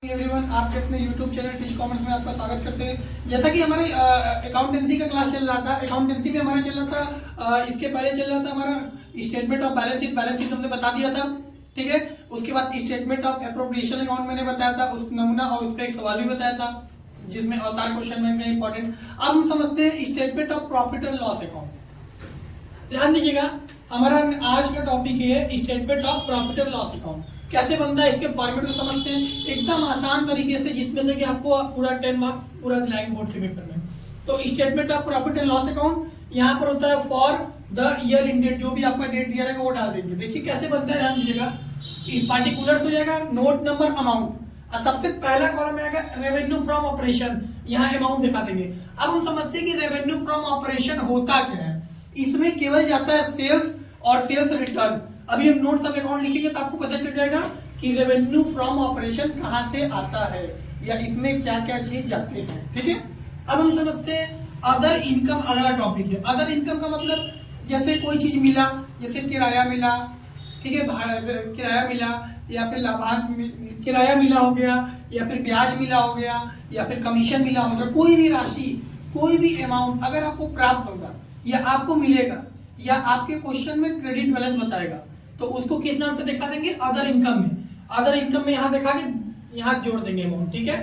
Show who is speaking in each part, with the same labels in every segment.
Speaker 1: Everyone, आपके अपने YouTube channel teach commerce में आपका स्वागत करते हैं। जैसा कि हमारे अकाउंटेंसी का क्लास चल रहा था, अकाउंटेंसी में हमारा चल रहा था, इसके पहले चल रहा था हमारा स्टेटमेंट ऑफ बैलेंस शीट हमने बता दिया था, ठीक है। उसके बाद स्टेटमेंट ऑफ एप्रोप्रिएशन अकाउंट मैंने बताया था, उस नमूना और उस पर एक सवाल भी बताया था जिसमें अवतार क्वेश्चन बैंक का इंपॉर्टेंट। अब हम समझते हैं statement of profit and loss account. ध्यान दीजिएगा, हमारा आज का टॉपिक है statement of profit and loss account. कैसे बनता है इसके फॉर्मेट को समझते हैं एकदम आसान तरीके से, जिसमें से कि आपको पूरा 10 मार्क्स पूरा दिलाएंगे बोर्ड के पेपर में। तो statement of profit and loss account यहाँ पर होता है for the year ended, जो भी आपका डेट दिया रहेगा वो डाल देंगे। देखिए कैसे बनता है, ध्यान दीजिएगा। पार्टिकुलर्स हो जाएगा, नोट नंबर, अमाउंट, और सबसे पहला कॉलम में आएगा रेवेन्यू फ्रॉम ऑपरेशन, यहाँ अमाउंट दिखा देंगे। अब हम समझते हैं कि रेवेन्यू फ्रॉम ऑपरेशन होता क्या है। इसमें केवल जाता है सेल्स और सेल्स रिटर्न। अभी हम नोट्स ऑफ अकाउंट लिखेंगे तो आपको पता चल जाएगा कि रेवेन्यू फ्रॉम ऑपरेशन कहां से आता है या इसमें क्या क्या चीज जाते हैं, ठीक है। अब हम समझते हैं अदर इनकम, अगला टॉपिक है। अदर इनकम का मतलब जैसे कोई चीज मिला, जैसे किराया मिला, ठीक है, किराया मिला या फिर लाभांश, किराया मिला हो गया या फिर ब्याज मिला हो गया या फिर कमीशन मिला हो गया। कोई भी राशि, कोई भी अमाउंट अगर आपको प्राप्त होगा या आपको मिलेगा या आपके क्वेश्चन में क्रेडिट बैलेंस बताएगा तो उसको किस नाम से दिखा देंगे, अदर इनकम में। अदर इनकम में यहाँ दिखा के यहाँ जोड़ देंगे अमाउंट, ठीक है।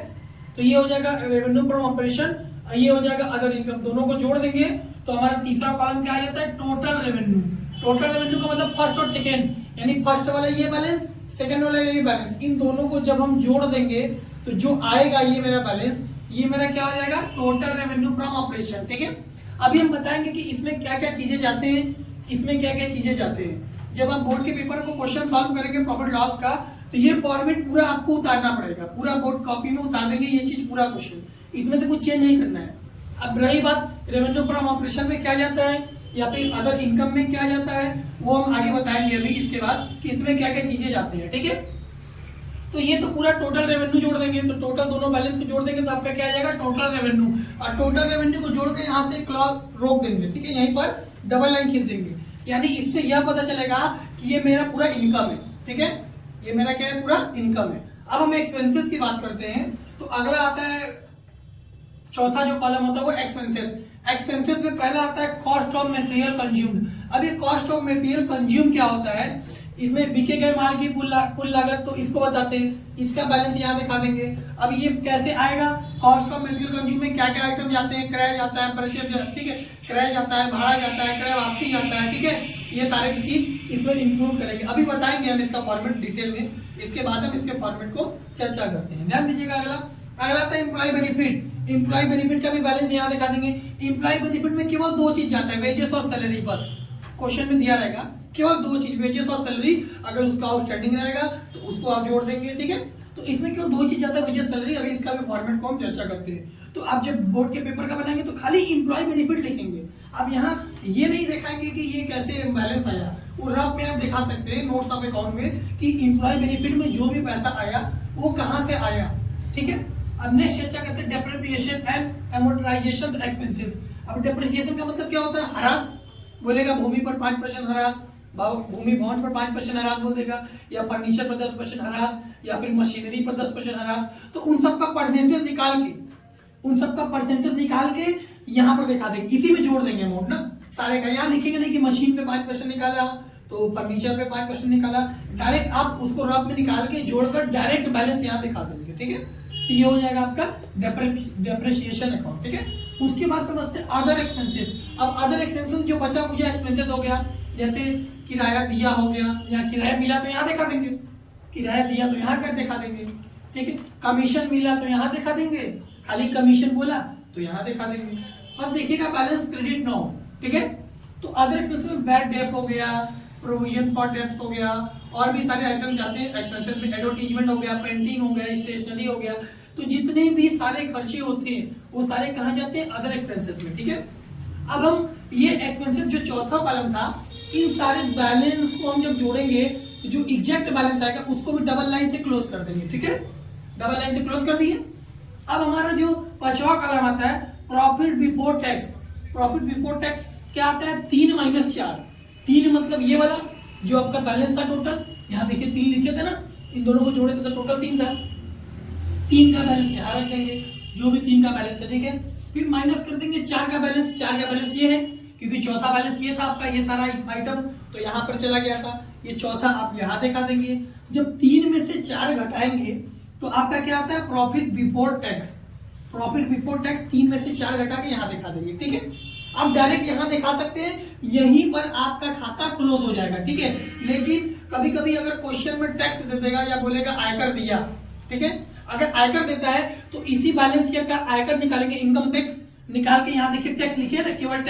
Speaker 1: तो ये हो जाएगा रेवेन्यू फ्रॉम ऑपरेशन, ये हो जाएगा अदर इनकम, दोनों को जोड़ देंगे तो हमारा तीसरा कॉलम क्या आ जाता है, टोटल रेवेन्यू। टोटल रेवेन्यू का मतलब फर्स्ट और सेकेंड, यानी फर्स्ट वाला ये बैलेंस, सेकेंड वाला ये बैलेंस, इन दोनों को जब हम जोड़ देंगे तो जो आएगा ये मेरा बैलेंस, ये मेरा क्या हो जाएगा, टोटल रेवेन्यू फ्रॉम ऑपरेशन, ठीक है। अभी हम बताएंगे कि इसमें क्या क्या चीजें जाते हैं, इसमें क्या क्या चीजें जाते हैं। जब आप बोर्ड के पेपर को क्वेश्चन सॉल्व करेंगे प्रॉफिट लॉस का, तो ये फॉर्मेट पूरा आपको उतारना पड़ेगा, पूरा बोर्ड कॉपी में उतार देंगे ये चीज, पूरा क्वेश्चन, इसमें से कुछ चेंज नहीं करना है। अब रही बात रेवेन्यू फ्रॉम ऑपरेशन में क्या जाता है या फिर अदर इनकम में क्या जाता है, वो हम आगे बताएंगे अभी इसके बाद कि इसमें क्या क्या चीजें जाती है, ठीक है। तो ये तो पूरा टोटल रेवेन्यू जोड़ देंगे, तो टोटल दोनों बैलेंस को जोड़ देंगे तो आपका क्या आ जाएगा, टोटल रेवेन्यू। और टोटल रेवेन्यू को जोड़ के यहाँ से क्लॉज रोक देंगे, ठीक है, यहीं पर डबल लाइन खींच देंगे, यानी इससे यह पता चलेगा कि ये मेरा पूरा इनकम है, ठीक है, ये मेरा क्या है, पूरा इनकम है। अब हम एक्सपेंसेस की बात करते हैं, तो अगला आता है चौथा जो कॉलम होता है वो एक्सपेंसेस। एक्सपेंसेस में पहला आता है कॉस्ट ऑफ मटेरियल कंज्यूम्ड। अब ये कॉस्ट ऑफ मटेरियल कंज्यूम क्या होता है, इसमें बिके गए माल की कुल लागत, तो इसको बताते हैं, इसका बैलेंस यहाँ दिखा देंगे। अब ये कैसे आएगा, कॉस्ट ऑफ मटेरियल कंज्यूम में क्या क्या आइटम जाते हैं, क्रय जाता है, परचेज, ठीक है, क्रय जाता है, भाड़ा जाता है, क्रय वापसी जाता है, ठीक है, ये सारे चीज इसमें इंक्लूड करेंगे। अभी बताएंगे हम इसका फॉर्मेट डिटेल में, इसके बाद हम इसके फॉर्मेट को चर्चा करते हैं। ध्यान दीजिएगा, अगला आता है एम्प्लॉय बेनिफिट। एम्प्लॉय बेनिफिट का भी बैलेंस यहाँ दिखा देंगे। एम्प्लॉय बेनिफिट में केवल दो चीज जाता है, वेजेस और सैलरी, बस क्वेश्चन में दिया रहेगा केवल दो चीज, वेजेस और सैलरी। अगर उसका आउटस्टैंडिंग रहेगा तो उसको आप जोड़ देंगे, ठीक है। तो इसमें क्यों दो चीज जाता है, वेजेस, सैलरी, अभी इसका भी फॉर्मेट को हम चर्चा करते हैं। तो आप जब बोर्ड के पेपर का बनाएंगे तो खाली एम्प्लॉय बेनिफिट लिखेंगे। अब यहाँ ये नहीं दिखाएंगे कि ये कैसे बैलेंस आया, वो रफ में आप दिखा सकते हैं नोट्स ऑफ अकाउंट में कि एम्प्लॉय बेनिफिट में जो भी पैसा आया वो कहाँ से आया, ठीक है। अब नेक्स्ट चर्चा करते हैं डेप्रिसिएशन एंड अमोर्टाइजेशन एक्सपेंसेस। अब डेप्रिसिएशन का मतलब क्या होता है, ह्रास, बोलेगा भूमि पर 5% ह्रास, भूमि भवन पर 5% ह्रास बोल देगा, या फर्नीचर पर 10% ह्रास, या फिर मशीनरी पर 10% ह्रास। तो उन सब का परसेंटेज निकाल के, उन सब का परसेंटेज निकाल के यहाँ पर दिखा देंगे, इसी में जोड़ देंगे अमाउंट ना सारे का। यहाँ लिखेंगे नहीं कि मशीन पे 5% निकाला तो फर्नीचर पे 5% निकाला, डायरेक्ट आप उसको रफ में निकाल के जोड़कर डायरेक्ट बैलेंस यहाँ दिखा देंगे, ठीक है। तो ये हो जाएगा आपका डेप्रिसिएशन अकाउंट, ठीक है। उसके बाद समझते हैं अदर एक्सपेंसेस। अब अदर एक्सपेंसेस जो बचा कुछ एक्सपेंसेस हो गया, जैसे किराया दिया हो गया, या किराया मिला तो यहाँ दिखा देंगे, किराया दिया तो यहाँ क्या दिखा देंगे, ठीक है। कमीशन मिला तो यहाँ दिखा देंगे, खाली कमीशन बोला तो यहाँ दिखा देंगे, बस देखिएगा बैलेंस क्रेडिट ना हो, ठीक है। तो अदर एक्सपेंसेस में बैड डेट हो गया, प्रोविजन फॉर डेप्ट हो गया, और भी सारे आइटम जाते हैं एक्सपेंसेस में। एडवर्टीजमेंट हो गया, पेंटिंग हो गया, स्टेशनरी हो गया, तो जितने भी सारे खर्चे होते हैं वो सारे कहाँ जाते हैं, अदर एक्सपेंसेस में, ठीक है। अब हम ये एक्सपेंसेस जो चौथा कॉलम था, इन सारे बैलेंस को हम जब जोड़ेंगे तो जो एग्जैक्ट बैलेंस आएगा उसको भी डबल लाइन से क्लोज कर देंगे, ठीक है, डबल लाइन से क्लोज कर दिए। अब हमारा जो पांचवा कॉलम आता है profit before tax. Profit before tax क्या आता है, 3 - 4। 3 मतलब ये वाला जो आपका बैलेंस था टोटल, यहाँ देखिए 3 लिखे थे ना, इन दोनों को जोड़े तो टोटल 3 था। 3 का बैलेंस यहाँ रख देंगे, जो भी 3 का बैलेंस है, ठीक है। फिर माइनस कर देंगे 4 का बैलेंस, 4 का बैलेंस ये है क्योंकि चौथा बैलेंस ये था आपका, ये सारा आइटम तो यहाँ पर चला गया था, ये चौथा आप यहाँ दिखा देंगे। जब 3 में से 4 घटाएंगे तो आपका क्या आता है, profit before tax. Profit before tax 3 में से 4 घटा के यहाँ दिखा देंगे, ठीक है। आप डायरेक्ट यहाँ दिखा सकते हैं, यहीं पर आपका खाता क्लोज हो जाएगा, ठीक है। लेकिन कभी कभी अगर क्वेश्चन में टैक्स दे देगा या बोलेगा आयकर दिया, ठीक है, अगर आयकर देता है तो इसी बैलेंस के का आयकर निकालेंगे, इनकम टैक्स निकाल के यहाँ देखिए टैक्स लिखिए ना, केवल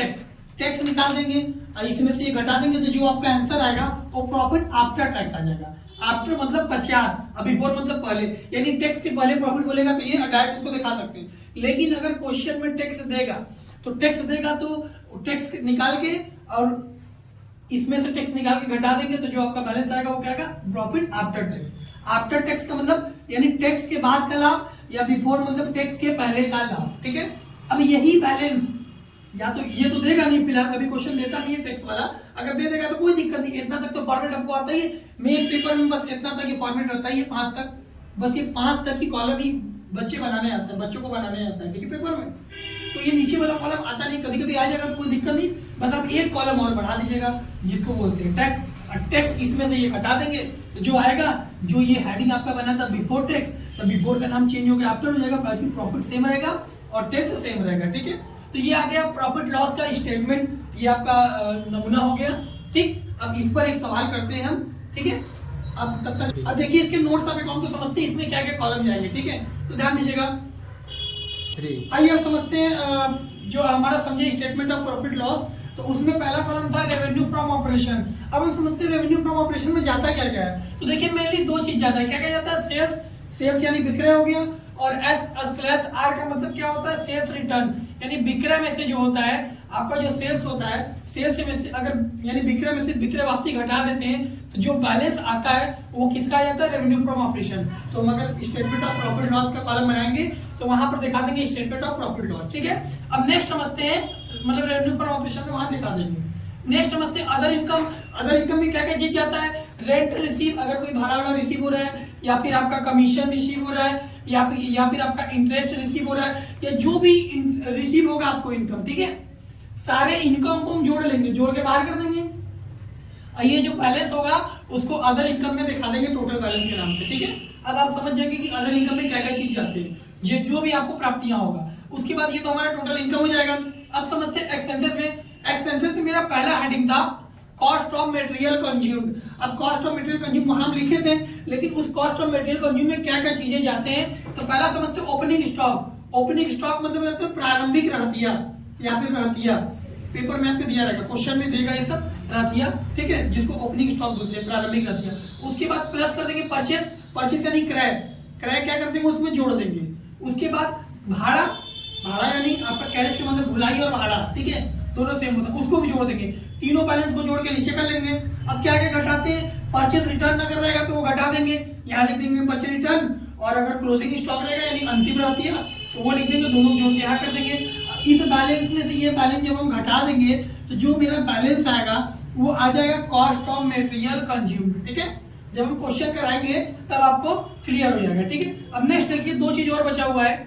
Speaker 1: टैक्स निकाल देंगे और इसमें से ये घटा देंगे, तो जो आपका आंसर आएगा वो प्रॉफिट आफ्टर टैक्स आ जाएगा। आफ्टर मतलब 50, बिफोर मतलब पहले, यानी टैक्स के पहले प्रॉफिट बोलेगा तो ये डायरेक्ट उसको दिखा सकते हैं। लेकिन अगर क्वेश्चन में टैक्स देगा तो टैक्स निकाल के और इसमें से टैक्स निकाल के घटा देंगे, तो जो आपका बैलेंस आएगा वो क्या आएगा, profit after tax. After tax का मतलब यानी टैक्स के बाद का लाभ, या बिफोर मतलब टैक्स के पहले का लाभ, ठीक है। अब यही बैलेंस या तो ये तो देगा नहीं, फिलहाल कभी क्वेश्चन देता नहीं है टैक्स वाला, अगर दे देगा तो कोई दिक्कत नहीं, इतना तक तो फॉर्मेट आपको आता ही है। मेन पेपर में बस इतना तक ही फॉर्मेट रहता है, ये 5 तक, बस ये 5 तक की कॉलम ही बच्चों को बनाने आता है, ठीक है, पेपर में। तो ये नीचे वाला कॉलम आता नहीं, कभी कभी आ जाएगा तो कोई दिक्कत नहीं, बस आप एक कॉलम और बढ़ा दीजिएगा जिसको बोलते हैं टैक्स, और टैक्स इसमें से ये हटा देंगे, तो जो आएगा, जो ये हेडिंग आपका बना था बिफोर टैक्स, तो बिफोर का नाम चेंज हो गया आफ्टर हो जाएगा, बाकी प्रॉफिट सेम रहेगा और टैक्स सेम रहेगा, ठीक है। तो ये आ गया प्रॉफिट लॉस का स्टेटमेंट, ये आपका नमूना हो गया, ठीक। अब इस पर एक सवाल करते हैं हम, ठीक है। अब तब तक अब देखिए इसके नोट्स ऑफ अकाउंट को समझते हैं, इसमें क्या क्या कॉलम जाएंगे, ठीक है, तो ध्यान दीजिएगा। आइए अब समझते हैं जो हमारा समझे स्टेटमेंट ऑफ प्रॉफिट लॉस, तो उसमें पहला कॉलम था रेवेन्यू फ्रॉम ऑपरेशन। अब हम समझते हैं रेवेन्यू फ्रॉम ऑपरेशन में जाता क्या क्या है, तो देखिए मेनली 2 चीज जाता है, क्या क्या जाता है, सेल्स यानी बिक्री हो गया, और S/R का मतलब क्या होता है, सेल्स रिटर्न, यानी बिक्री में से जो होता है आपका जो सेल्स होता है, सेल्स में से अगर यानी बिक्री में से बिक्री वापसी घटा देते हैं तो जो बैलेंस आता है वो किसका आ जाता है, रेवेन्यू फ्रॉम ऑपरेशन। तो हम अगर स्टेटमेंट ऑफ प्रॉफिट लॉस का कॉलम बनाएंगे तो वहां पर दिखा देंगे स्टेटमेंट ऑफ प्रॉफिट लॉस, ठीक है। अब नेक्स्ट समझते हैं, मतलब रेवेन्यू फ्रॉम ऑपरेशन में वहां दिखा देंगे। नेक्स्ट समझते हैं अदर इनकम। अदर इनकम में क्या क्या चीज जाता है, रेंट रिसीव, अगर कोई भाड़ा वाड़ा रिसीव हो रहा है, या फिर आपका कमीशन रिसीव हो रहा है, या फिर आपका इंटरेस्ट रिसीव हो रहा है, या जो भी रिसीव होगा आपको इनकम, ठीक है, सारे इनकम को हम जोड़ लेंगे, जोड़ के बाहर कर देंगे, ये जो बैलेंस होगा उसको अदर इनकम में दिखा देंगे टोटल बैलेंस के नाम से, ठीक है। अब आप समझ जाएंगे कि अदर इनकम में क्या क्या चीज जाती है, जो भी आपको प्राप्तियां होगा, उसके बाद ये तो हमारा टोटल इनकम हो जाएगा। अब समझते हैं एक्सपेंसेस में। एक्सपेंसेस में मेरा पहला हेडिंग था कॉस्ट ऑफ मटेरियल कंज्यूम्ड। अब कॉस्ट ऑफ मटेरियल कंज्यूम हम लिखे थे, लेकिन उस कॉस्ट ऑफ मटेरियल कंज्यूम में क्या क्या चीजें जाते हैं, तो पहला समझते हैं ओपनिंग स्टॉक। ओपनिंग स्टॉक मतलब प्रारंभिक रहतिया या फिर रहतिया, पेपर में आपको दिया रहेगा, क्वेश्चन में देगा ये सब रहतिया, ठीक है, जिसको ओपनिंग स्टॉक बोलते हैं, प्रारंभिक रहतिया। उसके बाद प्लस कर देंगे परचेस यानी क्रय क्या कर देंगे, उसमें जोड़ देंगे। उसके बाद भाड़ा यानी आपका कैरेज का मतलब भुलाई और भाड़ा, ठीक है, दोनों सेम होता है, उसको भी जोड़ देंगे। तीनों बैलेंस को जोड़ के नीचे कर लेंगे। अब क्या क्या घटाते हैं, परचेज रिटर्न अगर रहेगा तो वो घटा देंगे, यहाँ लिख देंगे परचेज रिटर्न, और अगर क्लोजिंग स्टॉक रहेगा यानी अंतिम रहती है तो वो लिख देंगे, दोनों जोड़ के यहाँ कर देंगे। इस बैलेंस में से ये बैलेंस जब हम घटा देंगे तो जो मेरा बैलेंस आएगा वो आ जाएगा कॉस्ट ऑफ मटेरियल कंज्यूम्ड, ठीक है। जब हम क्वेश्चन कराएंगे तब आपको क्लियर हो जाएगा, ठीक है। अब नेक्स्ट देखिए 2 चीज और बचा हुआ है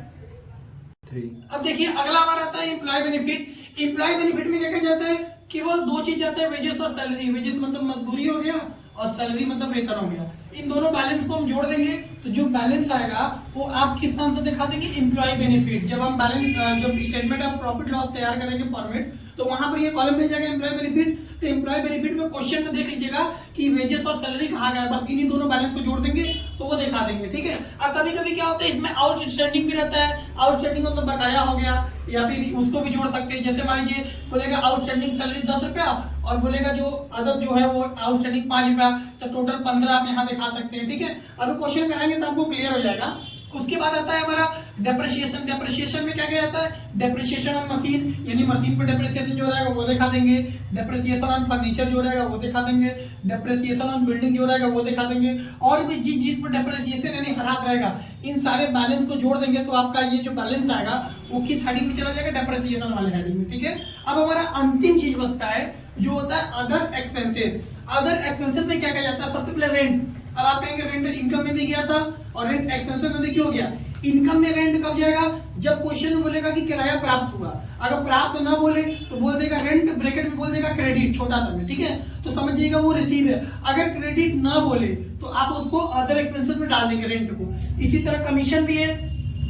Speaker 1: 3। अब देखिए अगला हमारा आता है एम्प्लॉय बेनिफिट। एम्प्लॉय बेनिफिट में क्या क्या जाता है, केवल 2 चीज जाता है, वेजेस और सैलरी। वेजेस मतलब मजदूरी हो गया और सैलरी मतलब वेतन हो गया। इन दोनों बैलेंस को हम जोड़ देंगे तो जो बैलेंस आएगा वो आप किस नाम से दिखा देंगे, एम्प्लॉय बेनिफिट। जब हम बैलेंस जब स्टेटमेंट ऑफ प्रॉफिट लॉस तैयार करेंगे फॉर्मेट, तो वहां पर ये कॉलम मिल जाएगा एम्प्लॉय बेनिफिट। तो एम्प्लॉय बेनिफिट में क्वेश्चन में देख लीजिएगा कि वेजेस और सैलरी कहाँ गया, बस इन्हीं दोनों बैलेंस को जोड़ देंगे तो वो दिखा देंगे, ठीक है। अब कभी कभी क्या होता है इसमें आउटस्टैंडिंग भी रहता है। आउटस्टैंडिंग मतलब बकाया हो गया, या फिर उसको भी जोड़ सकते हैं। जैसे मान लीजिए बोलेगा आउटस्टैंडिंग सैलरी 10 रुपया और बोलेगा जो अदर जो है वो आउटस्टैंडिंग 5 रुपया, तो टोटल 15 आप यहाँ दिखा सकते हैं, ठीक है। अगर क्वेश्चन कराएंगे तो आपको क्लियर हो जाएगा। उसके बाद आता है हमारा डेप्रिसिएशन। डेप्रिसिएशन में क्या क्या आता है, डेप्रिसिएशन ऑन मशीन, यानी मशीन पर डेप्रिसिएशन जो रहेगा वो दिखा देंगे। डेप्रिसिएशन ऑन फर्नीचर जो रहेगा वो दिखा देंगे। डेप्रिसिएशन ऑन बिल्डिंग जो रहेगा वो दिखा देंगे। और भी जिस चीज पर डेप्रिसिएशन यानी ह्रास रहेगा, इन सारे बैलेंस को जोड़ देंगे तो आपका ये जो बैलेंस आएगा वो किस हेडिंग में चला जाएगा, डेप्रिसिएशन वाले हेडिंग में, ठीक है। अब हमारा अंतिम चीज बचता है जो होता है अदर एक्सपेंसेस। अदर एक्सपेंसेस में क्या क्या जाता है, सबसे पहले रेंट। अब आप कहेंगे रेंट इनकम में भी गया था और रेंट एक्सपेंसेस में भी क्यों गया? इनकम में रेंट कब जाएगा? जब क्वेश्चन में बोलेगा कि किराया प्राप्त हुआ। अगर प्राप्त ना बोले तो बोल देगा रेंट, ब्रैकेट में बोल देगा क्रेडिट छोटा सा में, ठीक है, तो समझिएगा वो रिसीव है। अगर क्रेडिट ना बोले तो आप उसको अदर एक्सपेंसेस में डाल देंगे रेंट को। इसी तरह कमीशन भी है,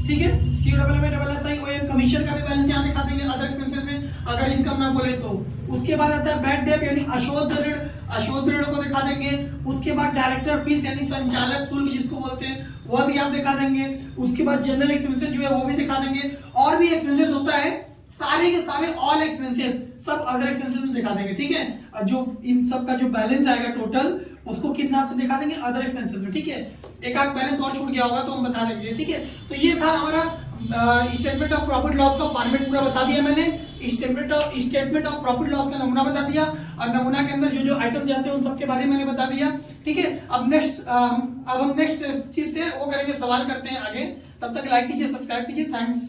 Speaker 1: ठीक है, CWMSI कमीशन का भी बैलेंस यहाँ दिखा देंगे अदर एक्सपेंसेस में अगर इनकम ना बोले तो। उसके बाद आता है बैड डेट यानी अशोध ऋण, अशोध ऋण को दिखा देंगे। उसके बाद डायरेक्टर फीस यानी संचालक शुल्क जिसको बोलते हैं वह भी आप दिखा देंगे। उसके बाद जनरल एक्सपेंसेस जो है वो भी दिखा देंगे। और भी एक्सपेंसेस होता है, सारे के सारे ऑल एक्सपेंसेस सब अदर एक्सपेंसेस में दिखा देंगे, ठीक है। जो इन सब का जो बैलेंस आएगा टोटल उसको किस नाम से दिखा देंगे? अदर एक्सपेंसेस में, ठीक है। एक आध बैलेंस और छूट गया होगा तो हम बता देंगे, ठीक है। तो ये था हमारा स्टेटमेंट ऑफ प्रॉफिट लॉस का फॉर्मेट पूरा बता दिया मैंने। स्टेटमेंट ऑफ प्रॉफिट लॉस का नमूना बता दिया और नमूना के अंदर जो जो आइटम जाते हैं उन सबके बारे में मैंने बता दिया, ठीक है। अब हम नेक्स्ट चीज से वो करेंगे, सवाल करते हैं आगे। तब तक लाइक कीजिए, सब्सक्राइब कीजिए। थैंक्स।